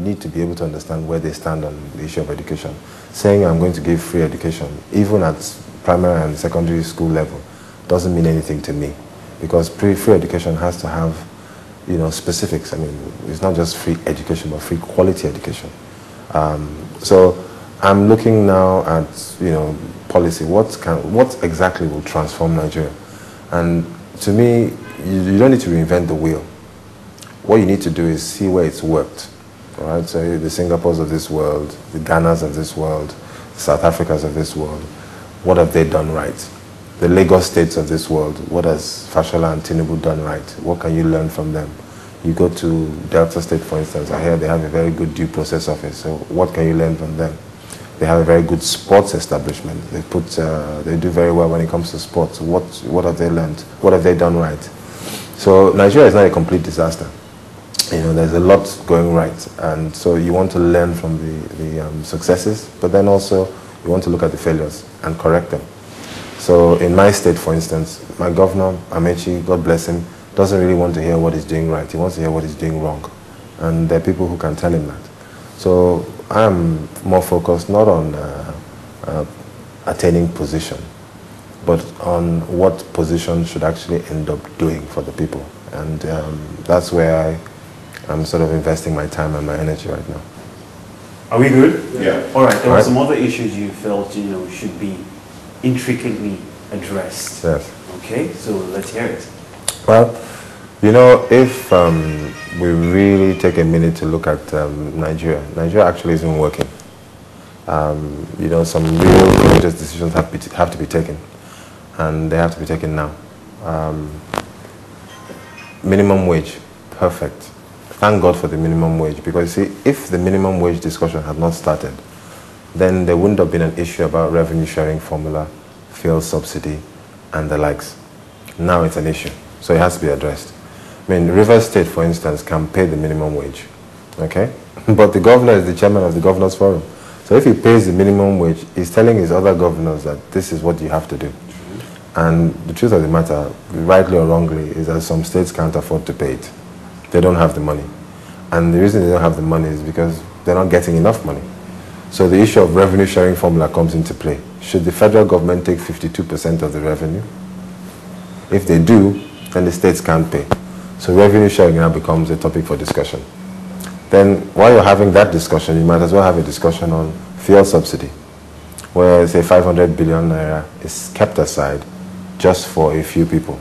need to be able to understand where they stand on the issue of education. Saying I'm going to give free education, even at primary and secondary school level, doesn't mean anything to me, because free education has to have, you know, specifics. I mean, it's not just free education, but free quality education. So I'm looking now at, you know, policy. What exactly will transform Nigeria? And to me, you don't need to reinvent the wheel. What you need to do is see where it's worked. All right? So the Singapores of this world, the Ghanas of this world, the South Africas of this world, what have they done right? The Lagos states of this world, what has Fashola and Tinubu done right? What can you learn from them? You go to Delta State, for instance, I hear they have a very good due process office. So what can you learn from them? They have a very good sports establishment. They do very well when it comes to sports. What have they learned? What have they done right? So Nigeria is not a complete disaster. You know, there's a lot going right, and so you want to learn from the successes, but then also you want to look at the failures and correct them. So in my state, for instance, my governor, Amechi, God bless him, doesn't really want to hear what he's doing right. He wants to hear what he's doing wrong, and there are people who can tell him that. So I'm more focused not on attaining position, but on what position should actually end up doing for the people, and that's where I'm sort of investing my time and my energy right now. Are we good? Yeah. All right. There are some other issues you felt, you know, should be intricately addressed. Yes. Okay. So let's hear it. Well, you know, if we really take a minute to look at Nigeria actually isn't working. You know, some real courageous decisions have to be taken, and they have to be taken now. Minimum wage, perfect. Thank God for the minimum wage, because see, if the minimum wage discussion had not started, then there wouldn't have been an issue about revenue sharing formula, fuel subsidy, and the likes. Now it's an issue, so it has to be addressed. I mean, Rivers State, for instance, can pay the minimum wage, okay? But the governor is the chairman of the Governors Forum. So if he pays the minimum wage, he's telling his other governors that this is what you have to do. And the truth of the matter, rightly or wrongly, is that some states can't afford to pay it. They don't have the money. And the reason they don't have the money is because they're not getting enough money. So the issue of revenue sharing formula comes into play. Should the federal government take 52% of the revenue? If they do, then the states can't pay. So revenue sharing now becomes a topic for discussion. Then while you're having that discussion, you might as well have a discussion on fuel subsidy, where say 500 billion naira is kept aside just for a few people.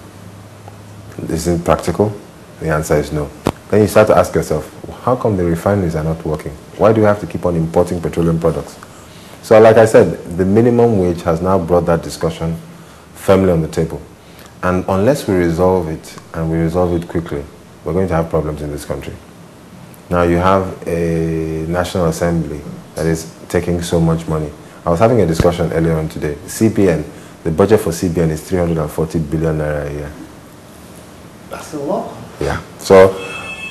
Isn't it practical? The answer is no. Then you start to ask yourself, how come the refineries are not working? Why do we have to keep on importing petroleum products? So like I said, the minimum wage has now brought that discussion firmly on the table. And unless we resolve it, and we resolve it quickly, we're going to have problems in this country. Now you have a National Assembly that is taking so much money. I was having a discussion earlier on today. CBN, the budget for CBN is 340 billion naira a year. That's a lot. Yeah. So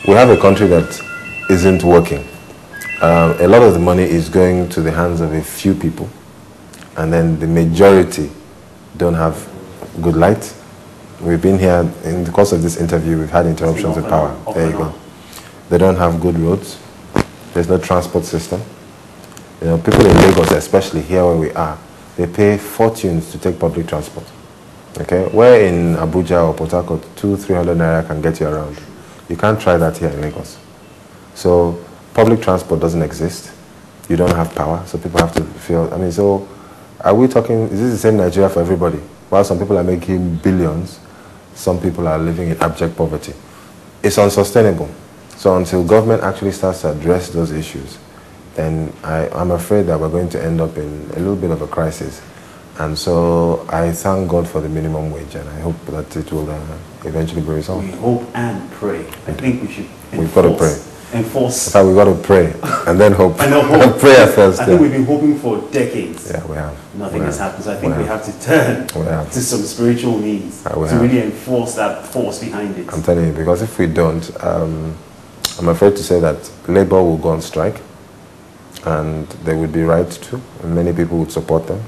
we have a country that isn't working. A lot of the money is going to the hands of a few people, and then the majority don't have good light. We've been here, in the course of this interview, we've had interruptions of power. There you go. They don't have good roads. There's no transport system. You know, people in Lagos, especially here where we are, they pay fortunes to take public transport. Okay? Where in Abuja or Port Harcourt, 200-300 naira can get you around. You can't try that here in Lagos. So public transport doesn't exist. You don't have power, so people have to feel, I mean, so are we talking, is this the same Nigeria for everybody? While some people are making billions, some people are living in abject poverty. It's unsustainable. So until government actually starts to address those issues, then I'm afraid that we're going to end up in a little bit of a crisis. And so I thank God for the minimum wage, and I hope that it will eventually be resolved. We hope and pray. I think we should We've got to pray. Enforce. In fact, we've got to pray and then hope. And hope. Prayer first. I think we've been hoping for decades. Yeah, we have. Nothing has happened. So I think we have to turn to some spiritual means to really enforce that force behind it. I'm telling you, because if we don't, I'm afraid to say that Labour will go on strike, and they would be right to, and many people would support them.